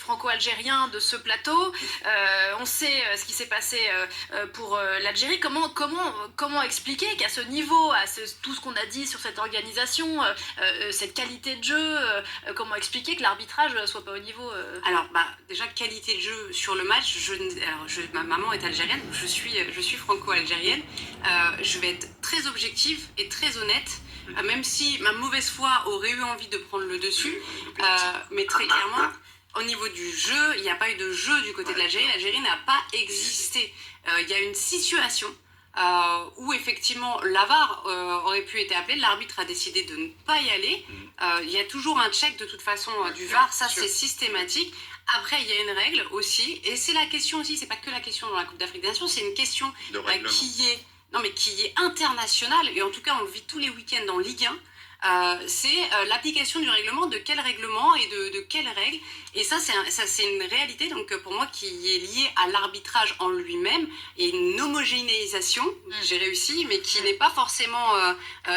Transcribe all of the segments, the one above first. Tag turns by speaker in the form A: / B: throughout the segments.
A: franco-algérien de ce plateau. On sait ce qui s'est passé pour l'Algérie. Comment expliquer qu'à ce niveau, tout ce qu'on a dit sur cette organisation, cette qualité de jeu, comment expliquer que l'arbitrage soit pas au niveau
B: Alors, déjà, qualité de jeu sur le match, ma maman est algérienne, je suis franco-algérienne. Je vais être très objective et très honnête, même si ma mauvaise foi aurait eu envie de prendre le dessus, mais très clairement, au niveau du jeu, il n'y a pas eu de jeu du côté de l'Algérie. L'Algérie n'a pas existé. Il y a une situation où effectivement la VAR aurait pu être appelée, l'arbitre a décidé de ne pas y aller. Il y a toujours un check de toute façon du VAR, ça c'est systématique. Après, il y a une règle aussi, et c'est la question aussi, c'est pas que la question dans la Coupe d'Afrique des Nations, c'est une question qui est internationale, et en tout cas on le vit tous les week-ends en Ligue 1. C'est l'application du règlement, de quel règlement et de quelles règles. Et ça c'est une réalité donc pour moi qui est liée à l'arbitrage en lui-même et une homogénéisation, j'ai réussi, mais qui n'est pas forcément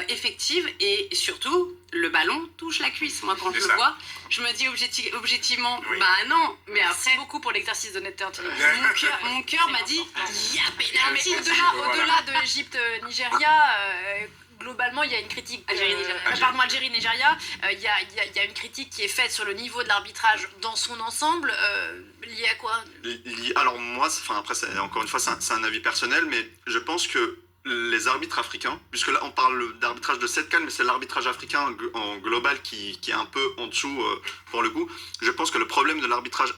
B: effective. Et surtout, le ballon touche la cuisse. Moi, quand je le vois, je me dis objectivement, non. Mais
A: merci beaucoup pour l'exercice d'honnêteté intellectuelle.
B: Mon cœur m'a dit, il y a pénalty.
A: Mais au-delà de l'Égypte-Nigeria, globalement, il y a une critique. Algérie-Nigeria, il y a une critique qui est faite sur le niveau de l'arbitrage dans son ensemble. Lié à quoi?
C: Alors moi, après, encore une fois, c'est un avis personnel, mais je pense que les arbitres africains, puisque là on parle d'arbitrage de 7 cannes, mais c'est l'arbitrage africain en global qui est un peu en dessous pour le coup. Je pense que le problème de l'arbitrage